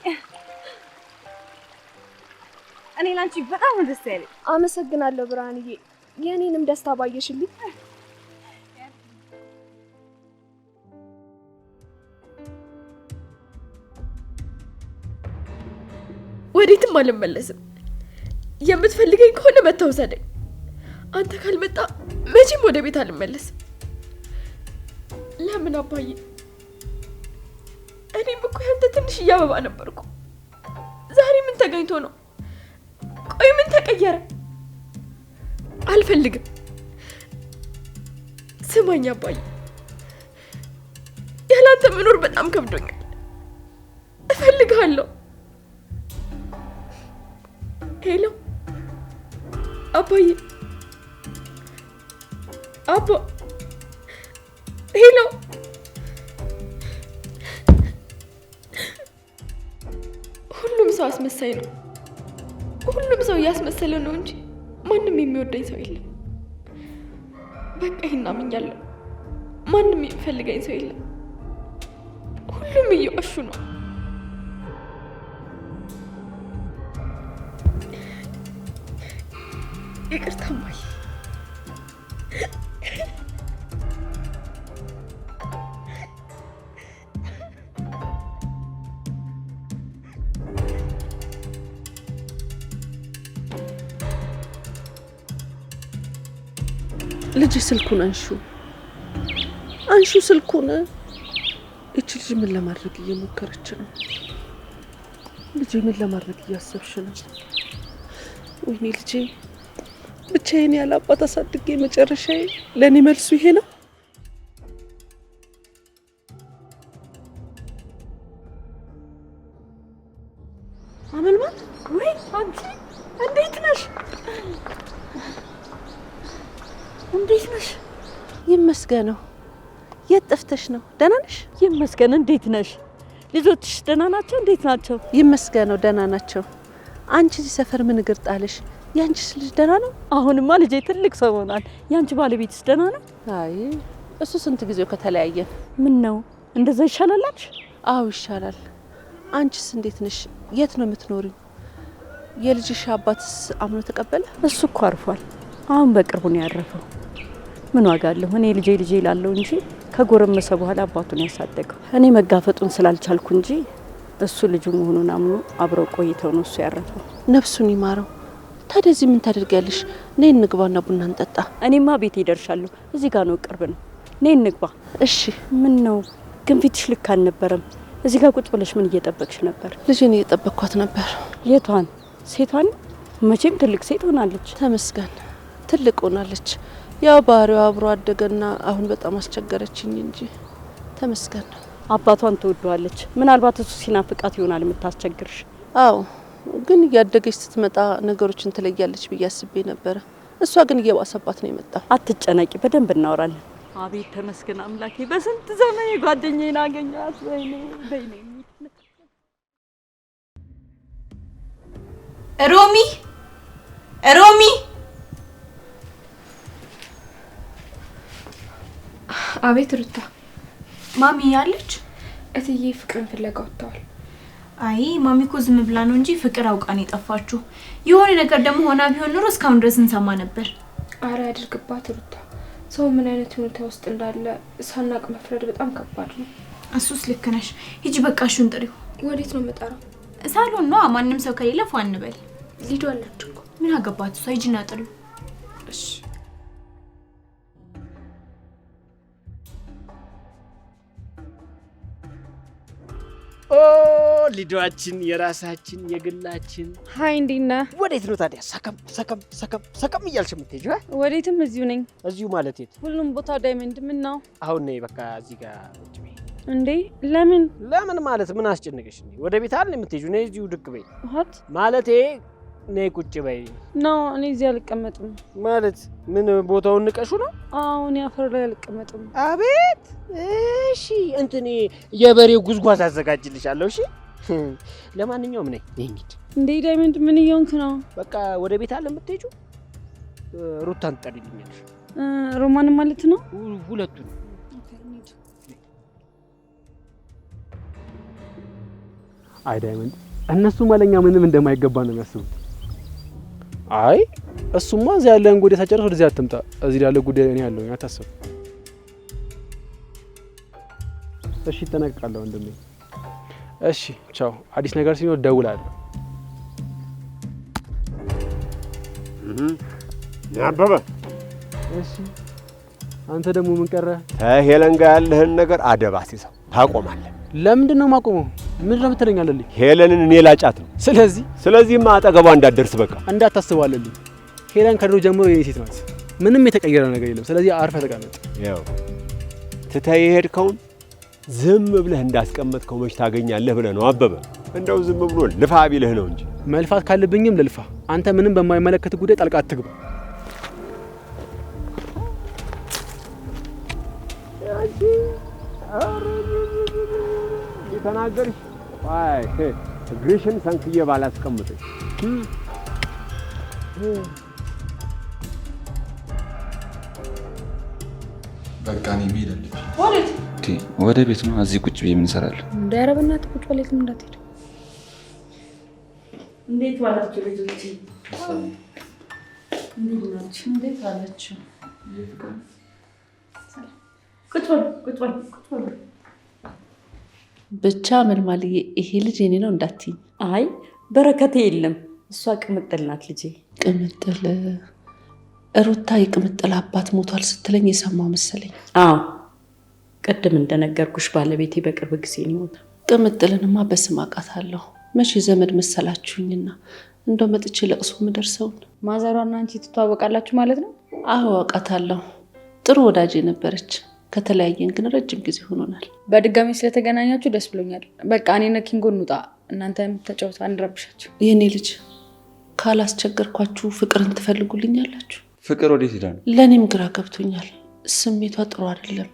እኔ ላንቺ በጣም ደስ ያለኝ። አመሰግናለሁ ብርሃንዬ፣ የኔንም ደስታ ባየሽልኝ። ወዴትም አልመለስም። የምትፈልገኝ ከሆነ መተውሰደኝ። አንተ ካልመጣ መቼም ወደ ቤት አልመለስም። ለምን አባዬ? እኔም እኮ ያንተ ትንሽ አበባ ነበርኩ። ዛሬ ምን ተገኝቶ ነው? ቆይ ምን ተቀየረ? አልፈልግም። ስማኝ አባዬ፣ ያላንተ መኖር በጣም ከብዶኛል። እፈልግሃለሁ። ሄሎ አባዬ፣ አባ፣ ሄሎ። ሁሉም ሰው አስመሳይ ነው። ሁሉም ሰው እያስመሰለ ነው እንጂ ማንም የሚወደኝ ሰው የለም። በቃ ይሄን አምኛለሁ። ማንም የሚፈልገኝ ሰው የለም። ሁሉም እየዋሹ ነው። ይቅርታ እማዬ። ልጅ ስልኩን አንሹ ስልኩን። እቺ ልጅ ምን ለማድረግ እየሞከረች ነው? ልጅ ምን ለማድረግ እያሰብሽ ነው? ወይኔ ልጄ፣ ብቻዬን ያለ አባት አሳድጌ መጨረሻዬ ለኔ መልሱ ይሄ ነው? አመልማት፣ ወይ አንቺ እንዴት ነሽ? እንዴት ነሽ? ይመስገነው። የት ጠፍተሽ ነው? ደህና ነሽ? ይመስገን። እንዴት ነሽ? ልጆችሽ ደህና ናቸው? እንዴት ናቸው? ይመስገነው ደህና ናቸው። አንቺ እዚህ ሰፈር ምን እግር ጣለሽ? ያንቺስ ልጅ ደህና ነው? አሁንማ ልጄ ትልቅ ሰው ሆኗል። ያንቺ ባለቤትስ ደህና ነው? አይ እሱ ስንት ጊዜው ከተለያየን። ምን ነው እንደዛ ይሻላልሽ? አዎ ይሻላል። አንቺስ እንዴት ነሽ? የት ነው የምትኖሪው? የልጅሽ አባትስ አምኖ ተቀበለ? እሱ እኮ አርፏል። አሁን በቅርቡ ነው ያረፈው። ምን ዋጋ አለው? እኔ ልጄ ይላለው እንጂ ከጎረመሰ በኋላ አባቱን ያሳደገው። እኔ መጋፈጡን ስላልቻልኩ እንጂ እሱ ልጁ መሆኑን አምኖ አብረው ቆይተው ነው እሱ ያረፈው። ነፍሱን ይማረው። ታዲያ እዚህ ምን ታደርጊያለሽ? ነይ እንግባና ቡና እንጠጣ። እኔማ ቤት ይደርሻለሁ። እዚህ ጋር ነው፣ ቅርብ ነው። ነይ እንግባ። እሺ። ምን ነው ግን ፊትሽ ልክ አልነበረም። እዚህ ጋር ቁጭ ብለሽ ምን እየጠበቅሽ ነበር? ልጄን እየጠበቅኳት ነበር። የቷን? ሴቷን? መቼም ትልቅ ሴት ሆናለች። ተመስገን ትልቅ ሆናለች። ያው ባህሪዋ አብሮ አደገና አሁን በጣም አስቸገረችኝ እንጂ ተመስገን። አባቷን ትወደዋለች። ምናልባት እሱ ሲናፍቃት ይሆናል የምታስቸግርሽ። አዎ ግን እያደገች ስትመጣ ነገሮችን ትለያለች ብዬ አስቤ ነበረ። እሷ ግን እየባሰባት ነው የመጣው። አትጨነቂ፣ በደንብ እናወራለን። አቤት ተመስገን አምላኬ፣ በስንት ዘመን ጓደኛዬን አገኘኋት። ወይኔ ወይኔ። ሮሚ አቤት ሩታ። ማሚ ያለች? እትዬ ፍቅርን ፍለጋ ወጥተዋል። አይ ማሚ እኮ ዝም ብላ ነው እንጂ ፍቅር አውቃን የጠፋችሁ። የሆነ ነገር ደግሞ ሆና ቢሆን ኖሮ እስካሁን ድረስ እንሰማ ነበር። አረ ያድርግባት ሩታ። ሰው ምን አይነት ሁኔታ ውስጥ እንዳለ ሳናቅ መፍረድ በጣም ከባድ ነው። እሱስ ልክ ነሽ። ሂጂ በቃ እሹን ጥሪው። ወዴት ነው የምጠራው? ሳሎን ነው። ማንም ሰው ከሌለ ፏ እንበል። ሊዱ አለች እኮ። ምን አገባት እሷ? ሂጂና ጥሪው። እሺ ኦ ሊዷችን የራሳችን የግላችን። ሀይ እንዴት ነህ? ወዴት ነው ታዲያ ሰከም እያልሽ የምትሄጂው? ወዴትም እዚሁ ነኝ። እዚሁ ማለት የት? ሁሉም ቦታ ዳይመንድ። ምን ነው አሁን ነይ በቃ እዚህ ጋር ቁጭ በይ። እንዴ ለምን ማለት ምን አስጨነቀሽ? ወደ ቤት አይደል የምትሄጂው? ነይ እዚሁ ድቅ በይ። ሀት ማለቴ ነይ ቁጭ በይ ነው። እኔ እዚህ አልቀመጥም። ማለት ምን ቦታውን ንቀሹ ነው? አሁን ያፈር ላይ አልቀመጥም። አቤት እሺ፣ እንትኔ የበሬው ጉዝጓዝ አዘጋጅልሻለሁ። እሺ ለማንኛውም ነይ እንሂድ። እንዴ ዳይመንድ ምን እየሆንክ ነው? በቃ ወደ ቤት አለ የምትሄጂው? ሩታን ትጠሪልኛለሽ? ሮማን ማለት ነው? ሁለቱን። አይ ዳይመንድ፣ እነሱ ማለኛ ምንም እንደማይገባ ነው የሚያስቡት። አይ እሱማ እዚህ ያለን ጉዳይ ሳጨርስ ወደዚህ አትምጣ። እዚህ ያለ ጉዳይ እኔ ያለሁኝ፣ አታስብ። እሺ እጠነቀቃለሁ ወንድሜ። እሺ ቻው። አዲስ ነገር ሲኖር ደውላለሁ። አበበ። እሺ አንተ ደግሞ ምን ቀረ? ከሄለን ጋር ያለህን ነገር አደብ አስይዘው ታቆማለህ። ለምንድን ነው የማቆመው? ምንድን ነው የምትለኛለልኝ? ሄለንን እኔ ላጫት ነው። ስለዚህማ አጠገቧ እንዳትደርስ በቃ እንዳታስባለልኝ። ሄለን ከድሮ ጀምሮ የኔ ሴት ናት። ምንም የተቀየረ ነገር የለም። ስለዚህ አርፈህ ተቀመጥ። ያው ትተህ የሄድከውን ዝም ብለህ እንዳስቀመጥከው መች ታገኛለህ ብለህ ነው አበበ። እንደው ዝም ብሎ ልፋ ቢልህ ነው እንጂ። መልፋት ካለብኝም ልልፋ። አንተ ምንም በማይመለከት ጉዳይ ጣልቃ አትግባ። ተናገርሽ። አይ እግርሽን ሰንክዬ ባላስቀምጥሽ። በቃ እኔ መሄድ አለብኝ። ወዴት? ወደ ቤት ነው። እዚህ ቁጭ ብዬ ምን እሰራለሁ? እንደ አረብናት ቁጭ በሌትም እንዳትሄድ። እንዴት ዋላችሁ ልጆቼ? እንዴት ናችሁ? እንዴት ዋላችሁ? ቁጭ በሉ። ብቻ መልማልዬ፣ ይሄ ልጅ የኔ ነው እንዳትኝ። አይ በረከቴ የለም። እሷ ቅምጥል ናት ልጄ። ቅምጥል? ሩታ የቅምጥል አባት ሞቷል ስትለኝ የሰማው መሰለኝ። አዎ ቅድም እንደነገርኩሽ ባለቤቴ በቅርብ ጊዜ ነው የሞተው። ቅምጥልንማ በስም አውቃታለሁ። መቼ ዘመድ መሰላችሁኝና እንደው መጥቼ ለቅሶ የምደርሰውን። ማዘሯና አንቺ ትተዋወቃላችሁ ማለት ነው? አዎ አውቃታለሁ። ጥሩ ወዳጄ ነበረች። ከተለያየን ግን ረጅም ጊዜ ሆኖናል። በድጋሚ ስለተገናኛችሁ ደስ ብሎኛል። በቃ እኔና ኪንጎ እንውጣ፣ እናንተም ተጫወቱ፣ አንረብሻችሁ። የኔ ልጅ ካላስቸገርኳችሁ ፍቅርን ትፈልጉልኛላችሁ? ፍቅር ወዴት ሄዳ ነው? ለእኔም ግራ ገብቶኛል። ስሜቷ ጥሩ አይደለም።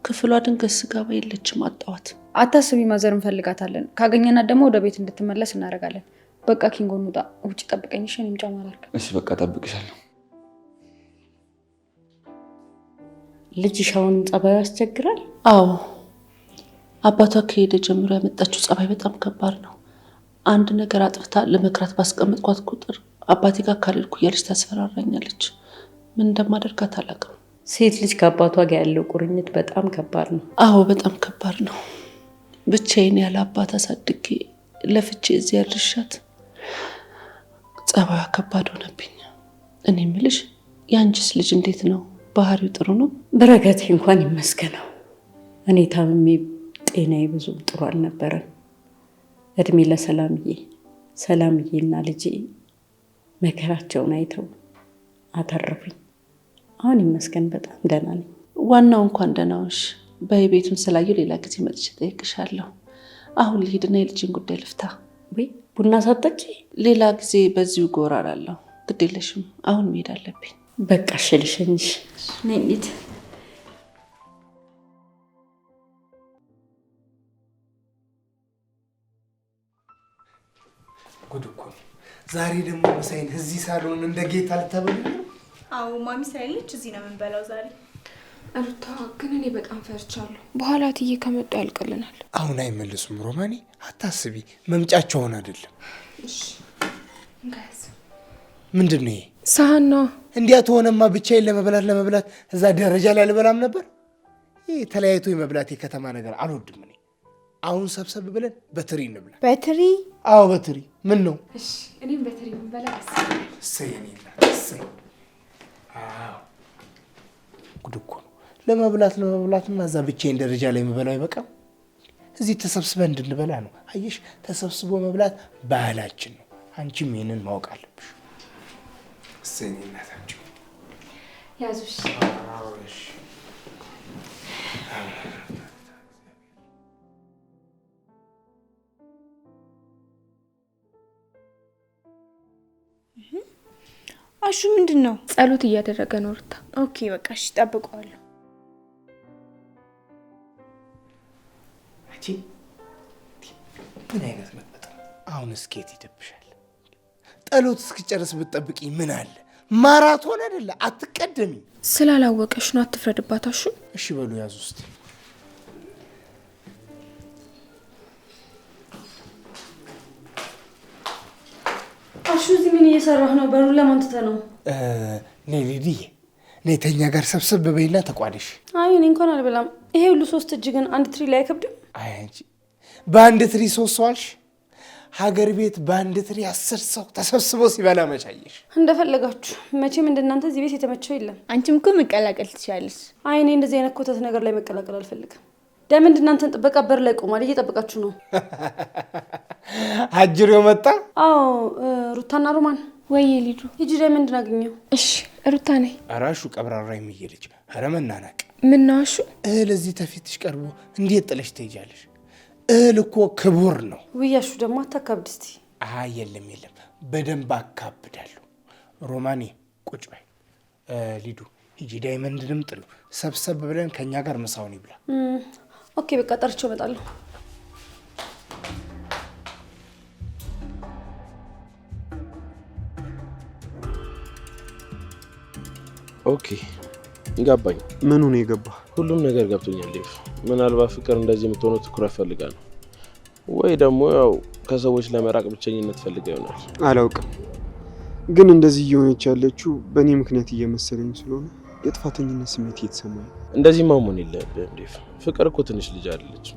ክፍሏ ድንገት ስገባ የለችም፣ አጣዋት። አታስቢ፣ ማዘር እንፈልጋታለን። ካገኘናት ደግሞ ወደ ቤት እንድትመለስ እናደርጋለን። በቃ ኪንጎ እንውጣ፣ ውጭ ጠብቀኝ። እሺ እኔም ጫማ ላድርግ። እሺ በቃ ጠብቅሻለሁ። ልጅሽ አሁን ጸባዩ ያስቸግራል? አዎ አባቷ ከሄደ ጀምሮ ያመጣችው ጸባይ በጣም ከባድ ነው። አንድ ነገር አጥፍታ ለመክራት ባስቀመጥኳት ቁጥር አባቴ ጋር ካልሄድኩ እያለች ታስፈራራኛለች። ምን እንደማደርጋት አላውቅም። ሴት ልጅ ከአባቷ ጋር ያለው ቁርኝት በጣም ከባድ ነው። አዎ በጣም ከባድ ነው። ብቻዬን ያለ አባት አሳድጌ ለፍቼ እዚህ ያልሻት ጸባዩ ከባድ ሆነብኝ። እኔ የምልሽ የአንቺስ ልጅ እንዴት ነው? ባህሪው ጥሩ ነው? በረከቴ እንኳን ይመስገነው። እኔ ታምሜ ጤናዬ ብዙ ጥሩ አልነበረም። እድሜ ለሰላምዬ። ሰላምዬና ልጄ መከራቸውን አይተው አተረፉኝ። አሁን ይመስገን በጣም ደህና ነኝ። ዋናው እንኳን ደህና ነሽ። በቤቱን ስላየሁ ሌላ ጊዜ መጥቼ እጠይቅሻለሁ። አሁን ልሂድና የልጅን ጉዳይ ልፍታ። ወይ ቡና ሳጠጪ? ሌላ ጊዜ በዚሁ ጎራ እላለሁ። ግድ የለሽም፣ አሁን መሄድ አለብኝ። በቃ ልሸኝሽ። ነይ እንሂድ። ጉድ እኮ ነው። ዛሬ ደግሞ ምሳዬን እዚህ ሳሎን እንደ ጌታ ልታበሉ? አዎ ማሚ ሳይለች እዚህ ነው የምንበላው ዛሬ። ሩታ ግን እኔ በጣም ፈርቻለሁ። በኋላ እትዬ ከመጡ ያልቅልናል። አሁን አይመልሱም ሮማኔ፣ አታስቢ። መምጫቸውን አይደለም። እሺ እንጋያዝ። ምንድን ነው ይሄ? ሳህን ነው። እንዲያ ተሆነማ ብቻዬን ለመብላት እዛ ደረጃ ላይ አልበላም ነበር። ይህ ተለያይቶ የመብላት የከተማ ነገር አልወድም እኔ። አሁን ሰብሰብ ብለን በትሪ እንብላ። በትሪ? አዎ በትሪ። ምን ነው? እሺ እኔም በትሪ ብንበላ ደስ ይላል። እሰይ እኔና እሰይ። አዎ ጉድ እኮ ነው። ለመብላትና እዛ ብቻዬን ደረጃ ላይ የምበላው አይበቃም። እዚህ ተሰብስበን እንድንበላ ነው። አየሽ፣ ተሰብስቦ መብላት ባህላችን ነው። አንቺም ይሄንን ማወቅ አለብሽ። እሰይ እናታችሁ ያዙሽ። አሹ ምንድን ነው? ጸሎት እያደረገ ነው ሩታ። ኦኬ በቃ እሺ፣ እጠብቀዋለሁ። አንቺ ምን አይነት መጥመጥ ነው? አሁን እስኬት ይደብሻል። ጸሎት እስኪጨርስ ብትጠብቂ ምን አለ? ማራቶን አይደለ? አትቀደሚ። ስላላወቀሽ ነው፣ አትፍረድባት አሹ። እሺ በሉ ያዙ እስቲ። አሹ እዚህ ምን እየሰራህ ነው? በሩን ለማን ትተህ ነው? ነይ ሊዲዬ፣ ነይ ተኛ ጋር ሰብሰብ በይና ተቋደሽ። አይ እኔ እንኳን አልበላም። ይሄ ሁሉ 3 እጅ ግን አንድ ትሪ ላይ አይከብድም? አይ አንቺ በአንድ ትሪ 3 ሰው አልሽ? ሀገር ቤት በአንድ ትሪ 10 ሰው ተሰብስቦ ሲበላ መቻየሽ። እንደፈለጋችሁ። መቼም እንደናንተ እዚህ ቤት የተመቸው የለም። አንቺም እኮ መቀላቀል ትችላለሽ። አይ እኔ እንደዚህ አይነት ኮተት ነገር ላይ መቀላቀል አልፈልግም። ዳይመንድ እናንተን ጥበቃ በር ላይ ቆሟል፣ እየጠበቃችሁ ነው። አጅሬው መጣ? አዎ ሩታና ሮማን። ወይ ሊዱ ሂጂ ዳይመንድን አግኘው። እሺ ሩታ ነኝ። አራሹ ቀብራራ የሚሄደች ኧረ መናናቅ። ምን ነው አሹ? እህል እዚህ ተፊትሽ ቀርቦ እንዴት ጥለሽ ትሄጃለሽ? እህል እኮ ክቡር ነው። ውያሹ ደግሞ አታካብድ እስቲ። የለም በደንብ አካብዳለሁ። ሮማኔ ቁጭ በይ። ሊዱ ሂጂ ዳይመንድንም ጥሉ። ሰብሰብ ብለን ከኛ ጋር ምሳውን ይብላ። ኦኬ በቃ ጠርቼው እመጣለሁ። ኦኬ ገባኝ። ምኑ ነው የገባ? ሁሉም ነገር ገብቶኛል ዴቭ። ምናልባት ፍቅር እንደዚህ የምትሆነው ትኩረት ፈልጋ ነው ወይ ደግሞ ያው ከሰዎች ለመራቅ ብቸኝነት ፈልጋ ይሆናል። አላውቅም፣ ግን እንደዚህ እየሆነች ያለችው በእኔ ምክንያት እየመሰለኝ ስለሆነ የጥፋተኝነት ስሜት እየተሰማኝ። እንደዚህ ማመን የለብህም ዴቭ። ፍቅር እኮ ትንሽ ልጅ አይደለች።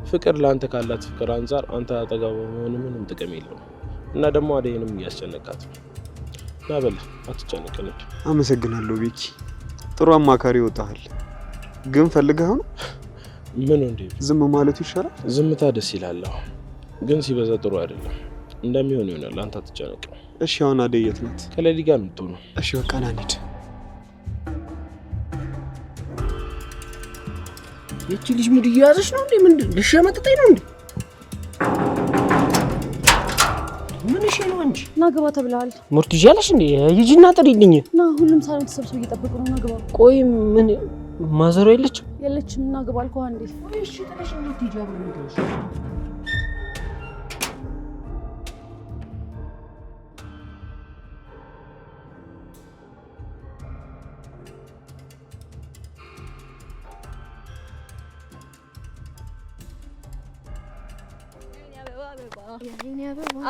ፍቅር ለአንተ ካላት ፍቅር አንጻር አንተ አጠገቧ መሆን ምንም ጥቅም የለውም። እና ደግሞ አደይንም እያስጨነቃት ነው። እና በል አትጨነቅ። አመሰግናለሁ ቤኪ፣ ጥሩ አማካሪ ይወጣሃል። ግን ፈልገህ ነው? ምን እንዴ? ዝም ማለቱ ይሻላል። ዝምታ ደስ ይላል፣ ግን ሲበዛ ጥሩ አይደለም። እንደሚሆን ይሆናል። አንተ አትጨነቅ። እሺ አሁን አደይ የት ናት? ከሌሊ ጋር ነው የምትሆነው። እሺ በቃ ና እንሂድ። ይቺ ልጅ ሙድ እየያዘች ነው እንዴ? ምንድን ልሸመጥጠኝ ነው እንዴ? ምን እሺ ነው እንጂ ና ግባ ተብለሃል። ሙርት ይያለሽ እንዴ? ሂጂና ጥሪልኝ። ና ሁሉም ሳሎን ተሰብስበው እየጠበቁ ነው። ና ግባ። ቆይ ምን ማዘሯ የለችም? የለችም። ና ግባ አልኩህ አንዴ። እሺ ተነሽ እንዴ ትይጃው ነው የሚገርምሽ።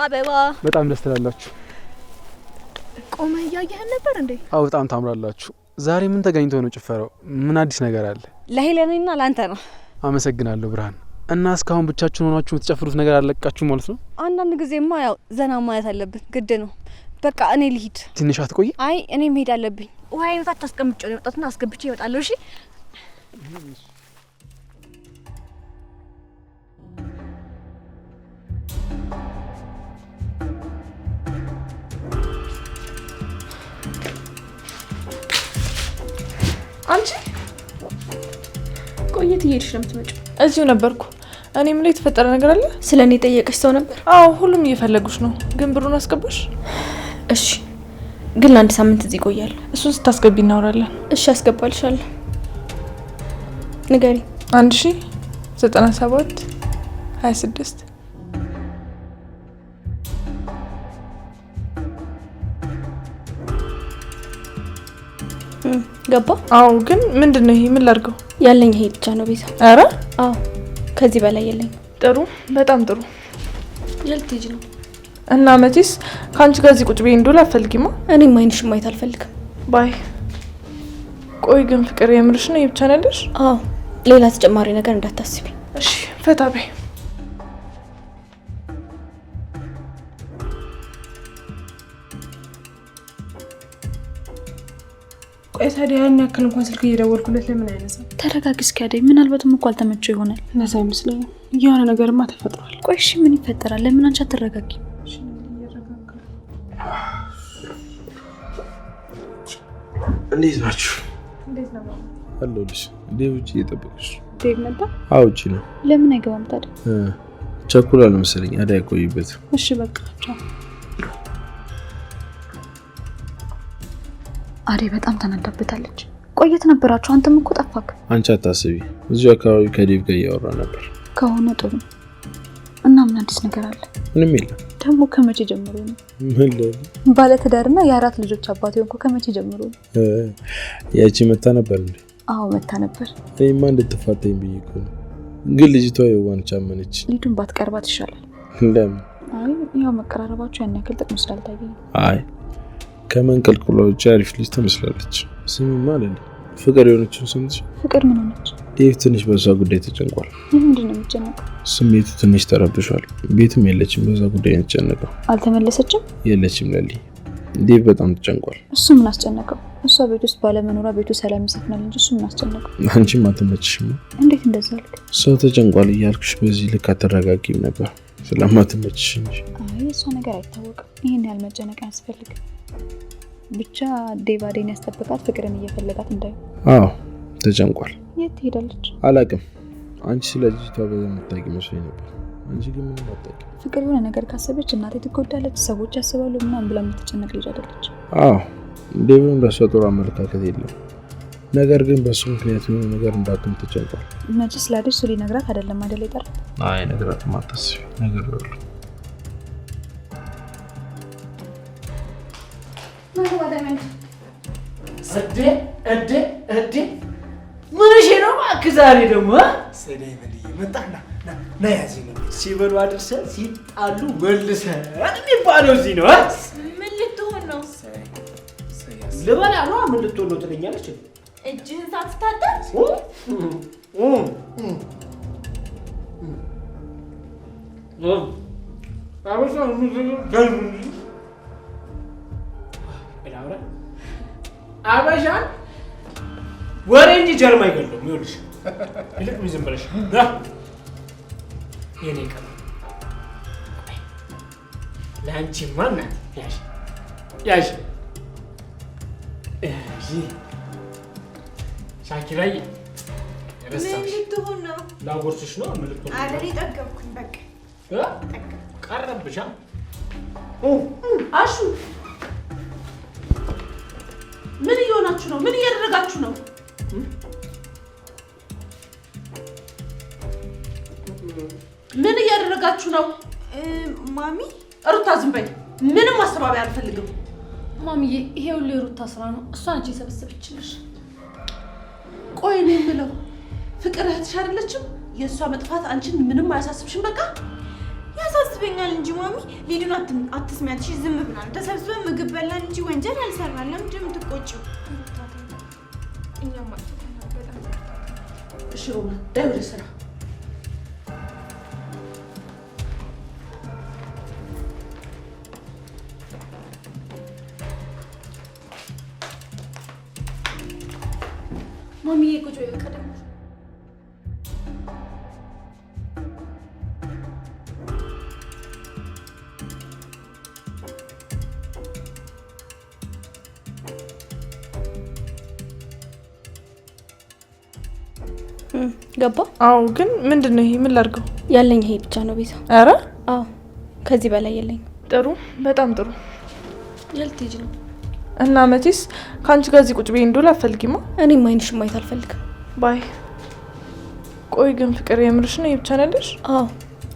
አበባ በጣም ደስ ትላላችሁ። ቆመ እያየህን ነበር እንዴ? አዎ በጣም ታምራላችሁ። ዛሬ ምን ተገኝቶ ነው ጭፈራው? ምን አዲስ ነገር አለ? ለሄለኔና ላንተ ነው። አመሰግናለሁ ብርሃን። እና እስካሁን ብቻችሁን ሆናችሁ የምትጨፍሩት ነገር አለቃችሁ ማለት ነው? አንዳንድ ጊዜማ ያው ዘና ማለት አለብን፣ ግድ ነው። በቃ እኔ ልሂድ። ትንሽ አትቆይ? አይ እኔ መሄድ አለብኝ። ውሃ አይነት አታስቀምጪ ነው የወጣትና አስገብቼ እወጣለሁ። እሺ አንቺ ቆየት እየሄድሽ ነው የምትመጪው? እዚሁ ነበርኩ። እኔ ምን ላይ የተፈጠረ ነገር አለ? ስለ እኔ ጠየቀሽ ሰው ነበር? አዎ ሁሉም እየፈለጉሽ ነው። ግን ብሩን አስገባሽ? እሺ ግን ለአንድ ሳምንት እዚህ እቆያለሁ። እሱን ስታስገቢ እናወራለን። እሺ አስገባልሻለሁ። ንገሪ። 1097 26 ገባ? አዎ ግን ምንድነው ይሄ? ምን ላድርገው? ያለኝ ይሄ ብቻ ነው ቤዛ። አረ አዎ ከዚህ በላይ የለኝም። ጥሩ፣ በጣም ጥሩ። የት ልትሄጂ ነው? እና መቼስ ከአንቺ ጋር እዚህ ቁጭ ብዬ እንዶል አትፈልጊማ? እኔም አይንሽ ማየት አልፈልግም። ባይ። ቆይ ግን ፍቅር የምርሽ ነው የብቻ ነሽ? አዎ፣ ሌላ ተጨማሪ ነገር እንዳታስቢ እሺ? ፈታ በይ። ቆይ ታዲያ ያን ያክል እንኳን ስልክ እየደወልኩለት ለምን አይነሳም? ተረጋጊ እስኪ አደይ። ምናልባትም እኮ አልተመቸው ይሆናል። እንደዛ አይመስለኝም። የሆነ ነገርማ ተፈጥሯል። ቆይ እሺ ምን ይፈጠራል? ለምን አንቺ አትረጋጊ? እንዴት ናችሁ? እንዴት ነው? አለሁልሽ። ዴቭ ውጭ እየጠበቅሽ። ዴቭ መጣ? አዎ ውጭ ነው። ለምን አይገባም ታዲያ? ቸኩሏል መሰለኝ። አደይ ቆይበት። እሺ በቃ ቻው። አደይ በጣም ተናዳበታለች። ቆየት ነበራችሁ? አንተም እኮ ጠፋክ። አንቺ አታስቢ፣ እዚሁ አካባቢ ከዴቭ ጋር እያወራ ነበር። ከሆነ ጥሩ። እና ምን አዲስ ነገር አለ? ምንም የለም። ደግሞ ከመቼ ጀምሮ ነው? ምን ለ ባለትዳርና የአራት ልጆች አባት የሆንኩ ከመቼ ጀምሮ ነው? ያቺ መታ ነበር እንዴ? አዎ መታ ነበር። እኔማ እንድትፋታኝ ብዬ እኮ ነው። ግን ልጅቷ የዋነች አመነች። ሊዱን ባትቀርባት ይሻላል። ለምን? አይ ያው መቀራረባችሁ ያን ያክል ጥቅም ስላልታየኝ። አይ ከመንቀልቀሏ ውጭ አሪፍ ልጅ ትመስላለች። ስሚማ አለኝ፣ ፍቅር የሆነችውን ሰምተሽ? ፍቅር ምን ሆነች? ዴቭ ትንሽ በዛ ጉዳይ ተጨንቋል። ምንድን ነው የሚጨነቀው? ስሜቱ ትንሽ ተረብሿል። ቤትም የለችም፣ በዛ ጉዳይ ነው የተጨነቀው። አልተመለሰችም? የለችም ለሊ። ዴቭ በጣም ተጨንቋል። እሱ ምን አስጨነቀው? እሷ ቤት ውስጥ ባለመኖሯ ቤቱ ሰላም ይሰፍናል እንጂ እሱ ምን አስጨነቀው? አንቺም አትመችሽም። እንዴት እንደዛ አልክ? ሰው ተጨንቋል እያልኩሽ በዚህ ልክ አትረጋጊም ነበር። ስለማትመችሽ እንጂ። አይ እሷ ነገር አይታወቅም። ይሄን ያህል መጨነቅ አያስፈልግም። ብቻ ዴቭ አደይን ያስጠበቃት ፍቅርን እየፈለጋት እንዳይ። አዎ ተጨንቋል። የት ትሄዳለች? አላውቅም። አንቺ ስለ ልጅቷ በዛ የምታውቂ መስሎኝ ነበር። አንቺ ግን ምንም አታውቂም። ፍቅር የሆነ ነገር ካሰበች እናቴ ትጎዳለች፣ ሰዎች ያስባሉ ምናምን ብላ የምትጨነቅ ልጅ አይደለች። አዎ ዴቭም በሷ ጥሩ አመለካከት የለም። ነገር ግን በሱ ምክንያት የሆነ ነገር እንዳትም ተጨንቋል። መቼስ ለአደይ እሱ ሊነግራት አይደለም አይደል የጠራ? አይ ነግራትም አታስቢ። ነገር ይኸውልህ እዴ ምን እሺ ነው እባክህ ዛሬ ደግሞ ሰደይ በልዬ መጣና ና ያዚ ነው ሲበሉ አድርሰን ሲጣሉ መልሰን የሚባለው እዚህ ነው። ምን ልትሆን ነው? ልበላ ነው። ምን ልትሆን ነው ትለኛለች። እጅህን ሳትታጠብ አበሻን ወሬ እንጂ ጀርማ አይገለም። ይኸውልሽ ይልቅ ዝም ብለሽ የኔ ቀን ለአንቺማ እናት ያዥ ያዥ ሻኪራዬ ምን ልትሆን ነው? ላጎርስሽ ነው። ምን ልትሆን ነው? አደሬ ጠገብኩኝ። በቃ ቀረብሻ። አሹ ምን እየሆናችሁ ነው? ምን እያደረጋችሁ ነው? ምን እያደረጋችሁ ነው? ማሚ ሩታ ዝም በይ። ምንም ማስተባበያ አልፈልግም። ማሚዬ ይሄ ሁሉ የሩታ ስራ ነው። እሷ አንቺ የሰበሰበችልሽ። ቆይ እኔ የምለው ፍቅር እህትሽ አይደለችም? የእሷ መጥፋት አንቺን ምንም አያሳስብሽም? በቃ ያሳስበኛል እንጂ ማሚ። ሊዱን አትስሚያት እሺ? ዝም ብለን ተሰብስበን ምግብ በላን እንጂ ወንጀል አልሰራን። ለምንድን ነው የምትቆጪው? እኛማ እሺ ሮማ ዳይ ወደ ስራ። ማሚዬ ቁጭ በይ በቃ ደግሞ ገባ? አዎ ግን ምንድነው ይሄ? ምን ላድርገው? ያለኝ ይሄ ብቻ ነው ቤዛ። አረ አዎ ከዚህ በላይ የለኝም። ጥሩ፣ በጣም ጥሩ። የልትሄጂ ነው? እና መቼስ ከአንቺ ጋር እዚህ ቁጭ ብዬ እንዶል አትፈልጊማ? እኔም አይንሽ ማየት አልፈልግም። ባይ። ቆይ ግን ፍቅር የምርሽ ነው የብቻ ነሽ? አዎ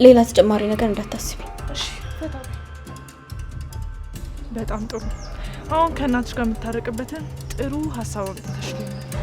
ሌላ ተጨማሪ ነገር እንዳታስቢ እሺ? በጣም ጥሩ። አሁን ከእናትሽ ጋር የምታረቅበትን ጥሩ ሀሳብ አምጥተሽልኛል።